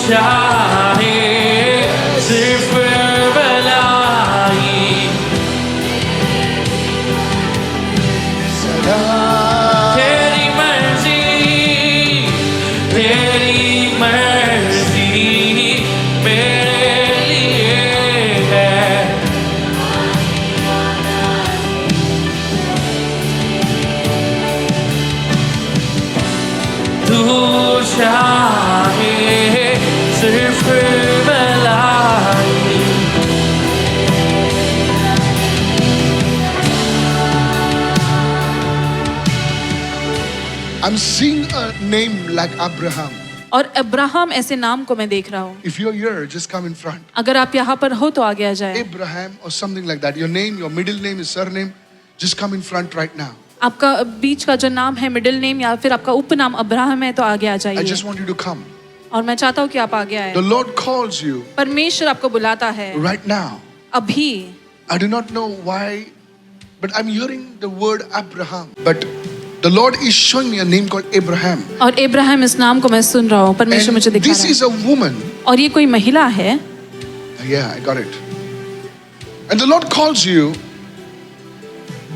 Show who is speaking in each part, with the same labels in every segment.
Speaker 1: चाहे सिर्फ भलाई, तेरी मर्जी मेरे लिए है। तू चाहे सिर्फ भलाई,
Speaker 2: I'm seeing a name like Abraham.
Speaker 3: और अब्राहम ऐसे नाम को मैं देख रहा हूँ।
Speaker 2: If you're here, just come in front.
Speaker 3: अगर आप यहाँ पर हो तो आगे आ जाए।
Speaker 2: Abraham or something like that. Your name, your middle name, is surname. Just come in front right now.
Speaker 3: आपका बीच का जो नाम है मिडिल नेम या फिर आपका उपनाम अब्राहम है तो आगे आ
Speaker 2: I
Speaker 3: जाइए।
Speaker 2: just want you to come.
Speaker 3: और मैं चाहता हूँ कि आप आगे आए।
Speaker 2: The Lord calls you
Speaker 3: परमेश्वर आपको बुलाता है
Speaker 2: right now.
Speaker 3: अभी।
Speaker 2: I do not know why, but I'm hearing the word Abraham. But the Lord is showing me a name called Abraham.
Speaker 3: और इब्राहिम इस नाम को मैं सुन रहा हूँ, परमेश्वर मुझे
Speaker 2: And
Speaker 3: दिखा
Speaker 2: this
Speaker 3: रहा
Speaker 2: is
Speaker 3: है।
Speaker 2: a woman.
Speaker 3: और ये कोई महिला है।
Speaker 2: Yeah, I got it. And the Lord calls you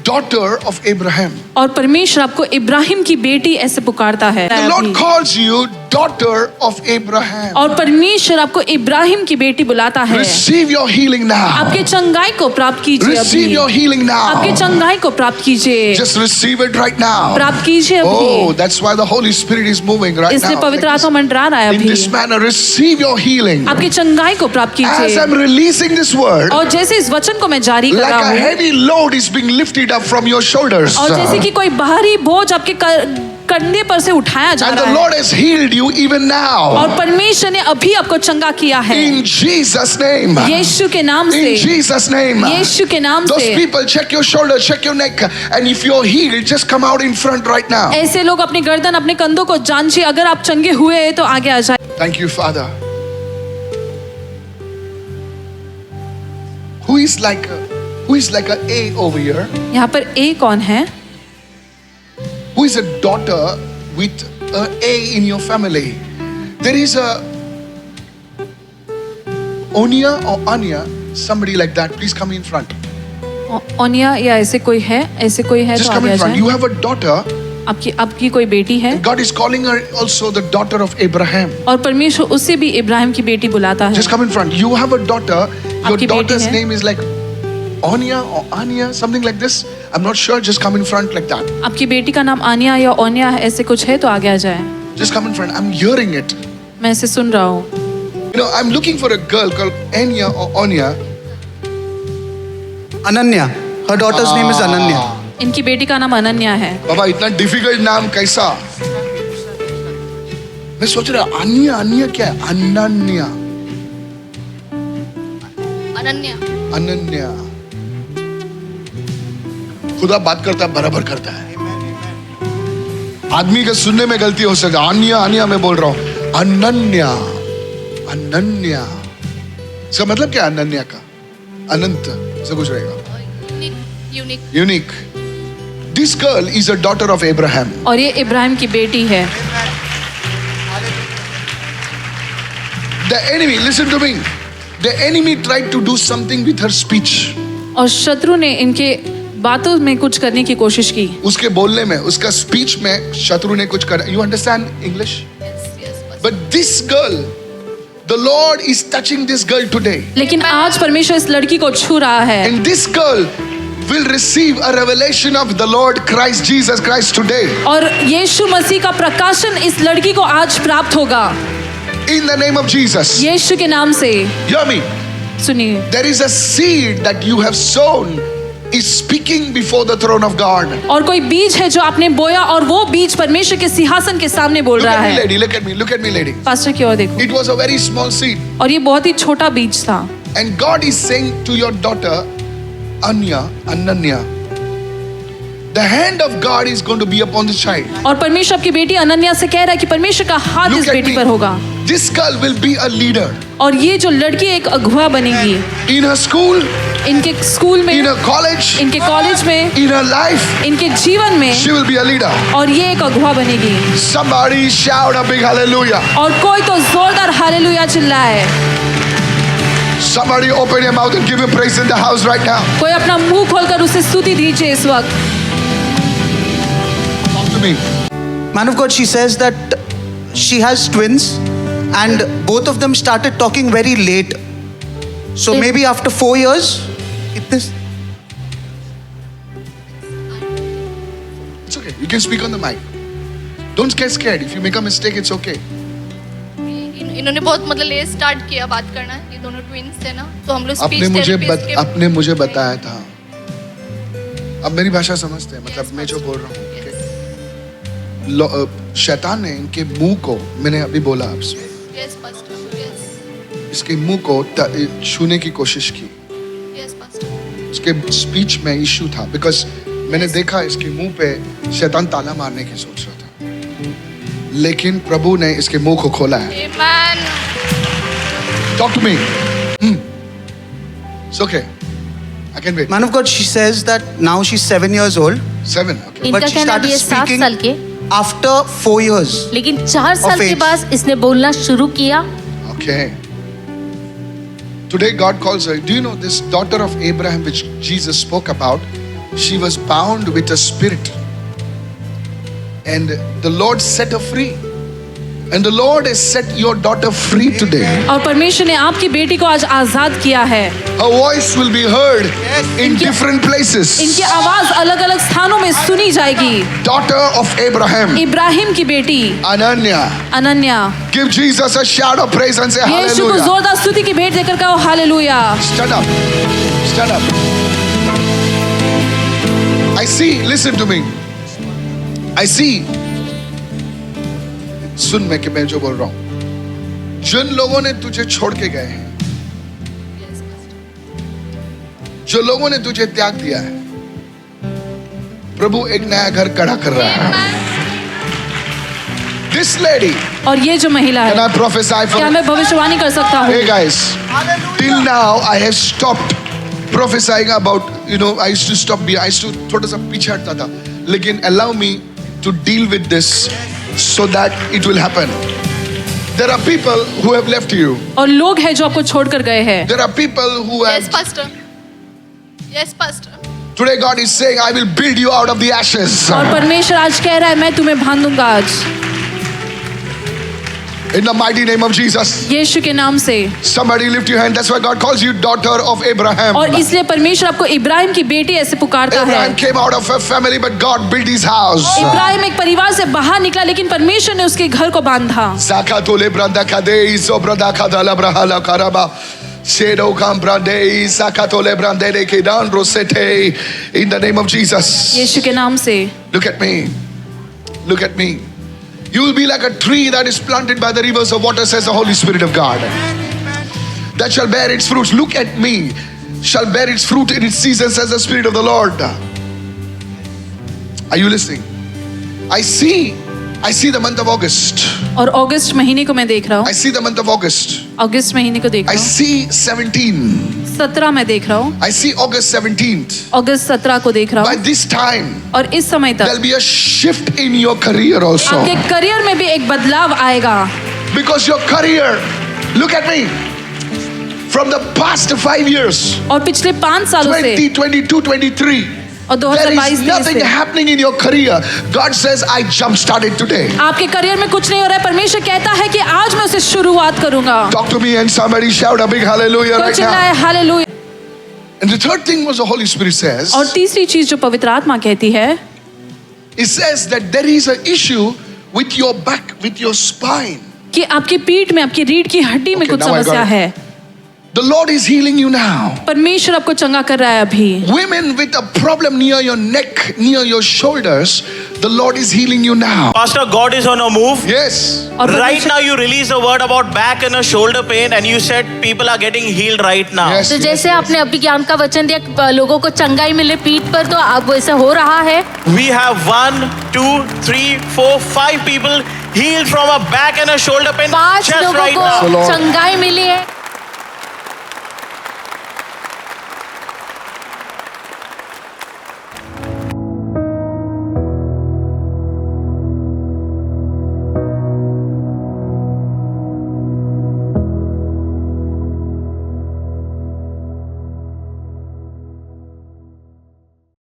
Speaker 2: daughter of Abraham.
Speaker 3: और परमेश्वर आपको इब्राहिम की बेटी ऐसे पुकारता है।
Speaker 2: The Lord calls you daughter of Abraham.
Speaker 3: और परमेश्वर आपको इब्राहिम की बेटी बुलाता है।
Speaker 2: Receive your healing now.
Speaker 3: आपके चंगाई को प्राप्त कीजिए
Speaker 2: Receive
Speaker 3: अभी।
Speaker 2: your healing
Speaker 3: आपके
Speaker 2: now.
Speaker 3: चंगाई को प्राप्त कीजिए।
Speaker 2: Just receive it right now.
Speaker 3: प्राप्त कीजिए
Speaker 2: Oh,
Speaker 3: अभी।
Speaker 2: that's why the Holy Spirit is moving right
Speaker 3: इसलिए
Speaker 2: now.
Speaker 3: पवित्र
Speaker 2: Like
Speaker 3: आत्मा मंडरा रहा है
Speaker 2: this. In
Speaker 3: अभी।
Speaker 2: this manner, receive your healing.
Speaker 3: आपकी चंगाई को प्राप्त
Speaker 2: As
Speaker 3: कीजिए।
Speaker 2: I'm releasing this word,
Speaker 3: और जैसे इस वचन को मैं जारी कर
Speaker 2: like
Speaker 3: रहा
Speaker 2: a
Speaker 3: हूँ
Speaker 2: heavy load is being lifted up from your shoulders.
Speaker 3: और जैसे कि कोई भारी बोझ आपके कंधे पर से उठाया जा
Speaker 2: And the
Speaker 3: रहा
Speaker 2: Lord
Speaker 3: है
Speaker 2: has healed you even now.
Speaker 3: और परमेश्वर ने अभी आपको चंगा किया है
Speaker 2: In Jesus' name.
Speaker 3: यीशु के नाम से।
Speaker 2: In Jesus' name.
Speaker 3: यीशु के नाम
Speaker 2: Those
Speaker 3: से।
Speaker 2: people, check your shoulder, check your neck, and if you're healed, just come out in front right now.
Speaker 3: ऐसे लोग अपनी गर्दन अपने कंधों को जांचिए, अगर आप चंगे हुए हैं तो आगे आ जाए।
Speaker 2: Thank you, Father. Who is like a A over here?
Speaker 3: यहाँ पर ए कौन है?
Speaker 2: Who is a daughter with a A in your family? There is a Onia or Anya, somebody like that. Please come in front.
Speaker 3: ओनिया या ऐसे कोई है
Speaker 2: Just
Speaker 3: तो
Speaker 2: come
Speaker 3: आगे आ
Speaker 2: in front.
Speaker 3: जाए।
Speaker 2: You have a daughter.
Speaker 3: आपकी कोई बेटी है
Speaker 2: God is calling her also the daughter of Abraham.
Speaker 3: और परमेश्वर उसे भी इब्राहिम की बेटी बुलाता है।
Speaker 2: Just come in front. You have a daughter. Your
Speaker 3: आपकी बेटी
Speaker 2: daughter's
Speaker 3: है।
Speaker 2: name is like Onia or Anya, something like this. I'm not sure. Just come in front like that.
Speaker 3: आपकी बेटी का नाम आनिया या ओनिया है, ऐसे कुछ है तो आगे आ जाए।
Speaker 2: Just come in front. I'm hearing it.
Speaker 3: मैं इसे सुन रहा हूँ।
Speaker 2: You know, I'm looking for a girl called Anya or Onia.
Speaker 4: Ananya. Her daughter's name is Ananya.
Speaker 3: इनकी बेटी का नाम अनन्या है।
Speaker 2: बाबा इतना डिफिकल्ट नाम कैसा? मैं सोच रहा अन्य अन्य क्या है? अनन्या
Speaker 5: अनन्या
Speaker 2: अनन्या। खुदा बात करता है, बराबर करता है। आदमी के सुनने में गलती हो सकती है। अन्य अन्य मैं बोल रहा हूं अनन्या अनन्या। इसका मतलब क्या है अनन्या का? अनंत से कुछ रहेगा।
Speaker 5: Unique
Speaker 2: unique. This girl is a daughter of Abraham.
Speaker 3: और ये इब्राहिम की बेटी है।
Speaker 2: The enemy, listen to me. The enemy tried to do something with her speech.
Speaker 3: और शत्रु ने इनके बातों में कुछ करने की कोशिश की।
Speaker 2: उसके बोलने में, उसका स्पीच में शत्रु ने कुछ करा। You understand English? But this girl, the Lord is touching this girl today.
Speaker 3: लेकिन आज परमेश्वर इस लड़की को छू रहा है।
Speaker 2: And this girl will receive a revelation of the Lord Christ Jesus Christ today.
Speaker 3: और यीशु मसीह का प्रकाशन इस लड़की को आज प्राप्त होगा।
Speaker 2: In the name of Jesus.
Speaker 3: यीशु के नाम से।
Speaker 2: Hear me.
Speaker 3: सुनिए।
Speaker 2: There is a seed that you have sown is speaking before the throne of God.
Speaker 3: और कोई बीज है जो आपने बोया और वो बीज परमेश्वर के सिंहासन के सामने बोल
Speaker 2: Look
Speaker 3: रहा
Speaker 2: at me,
Speaker 3: है।
Speaker 2: lady. Look at me. Look at me, lady.
Speaker 3: Pastor की ओर देखो।
Speaker 2: It was a very small seed.
Speaker 3: और ये बहुत ही छोटा बीज था।
Speaker 2: And God is saying to your daughter, Anya, Ananya, the hand of God is going to be upon this child.
Speaker 3: और परमेश्वर आपकी बेटी अनन्या से कह रहा है कि परमेश्वर का हाथ
Speaker 2: Look
Speaker 3: इस
Speaker 2: at
Speaker 3: बेटी
Speaker 2: me.
Speaker 3: पर होगा।
Speaker 2: This girl will be a leader
Speaker 3: और ये जो लड़की एक अगुवा बनेगी
Speaker 2: in her school,
Speaker 3: इनके स्कूल में,
Speaker 2: in her college,
Speaker 3: इनके कॉलेज में,
Speaker 2: in her life.
Speaker 3: इनके जीवन में,
Speaker 2: She will be a leader.
Speaker 3: और ये एक अगुवा बनेगी।
Speaker 2: Somebody shout a big hallelujah.
Speaker 3: और कोई तो जोरदार हालेलुया चिल्लाए।
Speaker 2: Somebody open your mouth and give him praise in the house right now.
Speaker 3: कोई अपना मुंह खोलकर उसे स्तुति दीजिए इस वक्त।
Speaker 2: Talk to me.
Speaker 4: Man of God, she says that she has twins and both of them started talking very late. So
Speaker 3: They-
Speaker 4: maybe after 4 years, it's
Speaker 2: It's okay. You can speak on the mic. Don't get scared. If you make a mistake, it's okay.
Speaker 5: इन्होंने बहुत मतलब let start किया बात करना। ये दोनों twins थे ना, तो हम लोग
Speaker 2: आपने मुझे बताया था। अब मेरी भाषा समझते हैं, मतलब मैं जो बोल रहा हूँ। शैतान ने इनके मुंह को, मैंने अभी बोला आपसे,
Speaker 5: यस पास्टर, यस
Speaker 2: इसके मुंह को छूने की कोशिश की।
Speaker 5: यस पास्टर,
Speaker 2: इसके स्पीच में इश्यू था, बिकॉज मैंने देखा इसके मुंह पे शैतान ताला मारने की सोच रहा था, लेकिन प्रभु ने इसके मुंह को खोला है।
Speaker 5: आमेन।
Speaker 2: Talk to me. It's okay. I can wait.
Speaker 4: Man of God, she says that now she's 7 years old,
Speaker 2: 7. Okay.
Speaker 6: इनका
Speaker 4: but she
Speaker 6: कहना
Speaker 4: started
Speaker 6: भी है 7
Speaker 4: speaking
Speaker 6: साल के,
Speaker 4: after 4 years.
Speaker 6: लेकिन 4 साल के
Speaker 4: age.
Speaker 6: बाद इसने बोलना शुरू किया।
Speaker 2: Okay. Today God calls her. Do you know this daughter of Abraham, which Jesus spoke about? She was bound with a spirit, and the Lord set her free. And the Lord has set your daughter free today.
Speaker 3: और परमेश्वर ने आपकी बेटी को आज आजाद किया है।
Speaker 2: Her voice will be heard in different places.
Speaker 3: इनकी आवाज अलग अलग स्थानों में सुनी जाएगी।
Speaker 2: Daughter of Abraham,
Speaker 3: इब्राहिम की बेटी
Speaker 2: Ananya.
Speaker 3: Ananya,
Speaker 2: Give Jesus a shout of praise and say
Speaker 3: यीशु को
Speaker 2: hallelujah.
Speaker 3: जोरदार स्तुति की भेंट देकर कहो hallelujah.
Speaker 2: Stand up. Stand up. I see, listen to me. I see. सुन मैं कि मैं जो बोल रहा हूं, जिन लोगों ने तुझे छोड़ के गए हैं, जो लोगों ने तुझे त्याग दिया है, प्रभु एक नया घर खड़ा कर रहा है। This lady,
Speaker 3: और ये जो महिला
Speaker 2: can I
Speaker 3: है,
Speaker 2: prophesy for
Speaker 3: क्या मैं भविष्यवाणी कर सकता हूँ?
Speaker 2: Hey guys, till now I have stopped prophesying about, I used to stop, I used to थोड़ा सा पीछे हटता था, लेकिन allow me to deal with this so that it will happen. There are people who have left you.
Speaker 3: और लोग हैं जो आपको छोड़कर गए हैं।
Speaker 2: There are people who
Speaker 5: yes
Speaker 2: have.
Speaker 5: Pastor, yes pastor.
Speaker 2: Today God is saying, I will build you out of the ashes.
Speaker 3: और परमेश्वर आज कह रहा है मैं तुम्हें बांधूंगा आज,
Speaker 2: In the mighty name of Jesus.
Speaker 3: यीशु के नाम से।
Speaker 2: Somebody lift your hand. That's why God calls you daughter of Abraham.
Speaker 3: और इसलिए परमेश्वर आपको इब्राहिम की बेटी ऐसे पुकारता है।
Speaker 2: Abraham came out of a family, but God built his house.
Speaker 3: Ibrahim एक परिवार से बाहर निकला, लेकिन परमेश्वर ने उसके घर को बांधा।
Speaker 2: Zakatole branda kadei sobrada kadala brahala karaba. Shedo kam brandei zakatole brandere kedan rosete. In the name of Jesus.
Speaker 3: यीशु के नाम से।
Speaker 2: Look at me. Look at me. You will be like a tree that is planted by the rivers of water, says the Holy Spirit of God. That shall bear its fruits. Look at me. Shall bear its fruit in its season, says the Spirit of the Lord. Are you listening? I see the month of August.
Speaker 3: और अगस्त महीने को मैं देख रहा
Speaker 2: I
Speaker 3: हूँ,
Speaker 2: see the month of August.
Speaker 3: अगस्त महीने को देख
Speaker 2: I
Speaker 3: रहा हूँ,
Speaker 2: see 17.
Speaker 3: 17 में देख रहा हूँ,
Speaker 2: I see August 17th.
Speaker 3: अगस्त 17 को देख रहा
Speaker 2: By
Speaker 3: हूँ।
Speaker 2: this time,
Speaker 3: और इस समय
Speaker 2: there'll
Speaker 3: तक
Speaker 2: be a shift in your career also.
Speaker 3: आपके करियर में भी एक बदलाव आएगा।
Speaker 2: Because your career, look at me, from the past 5 years,
Speaker 3: और पिछले 5 सालों से
Speaker 2: 2022, 23,
Speaker 3: और
Speaker 2: there
Speaker 3: 2022
Speaker 2: is nothing
Speaker 3: से
Speaker 2: happening in your career. God says, I jump started today.
Speaker 3: आपके करियर में कुछ नहीं हो रहा है, परमेश्वर कहता है कि आज मैं उसे शुरुआत करूंगा।
Speaker 2: Talk to me and somebody shout a big hallelujah
Speaker 3: कोई
Speaker 2: right
Speaker 3: चिल्लाए
Speaker 2: now.
Speaker 3: Hallelujah.
Speaker 2: And the third thing was the Holy Spirit says,
Speaker 3: और तीसरी चीज जो पवित्र आत्मा कहती है,
Speaker 2: it says that there is an issue with your back, with your spine.
Speaker 3: कि आपकी पीठ में, आपकी रीढ़ की हड्डी में
Speaker 2: Okay,
Speaker 3: कुछ
Speaker 2: now I got
Speaker 3: समस्या
Speaker 2: it.
Speaker 3: है।
Speaker 2: The Lord is healing you now.
Speaker 3: परमेश्वर आपको चंगा कर रहा है अभी।
Speaker 2: Women with a problem near your neck, near your shoulders, the Lord is healing you now.
Speaker 7: Pastor, God is on a move.
Speaker 2: Yes.
Speaker 3: और
Speaker 7: Right
Speaker 3: परमेश्वर-
Speaker 7: now, you released a word about back and a shoulder pain, and you said people are getting healed right now.
Speaker 2: Yes.
Speaker 6: तो जैसे आपने अभी ज्ञान का वचन दिया, लोगों को चंगाई मिले पीठ पर, तो अब वैसा हो रहा है।
Speaker 7: We have 1, 2, 3, 4, 5 people healed from a back and a shoulder pain
Speaker 6: 5
Speaker 7: just
Speaker 6: लोगों
Speaker 7: right
Speaker 6: को
Speaker 7: now.
Speaker 2: Lord.
Speaker 6: चंगाई मिली है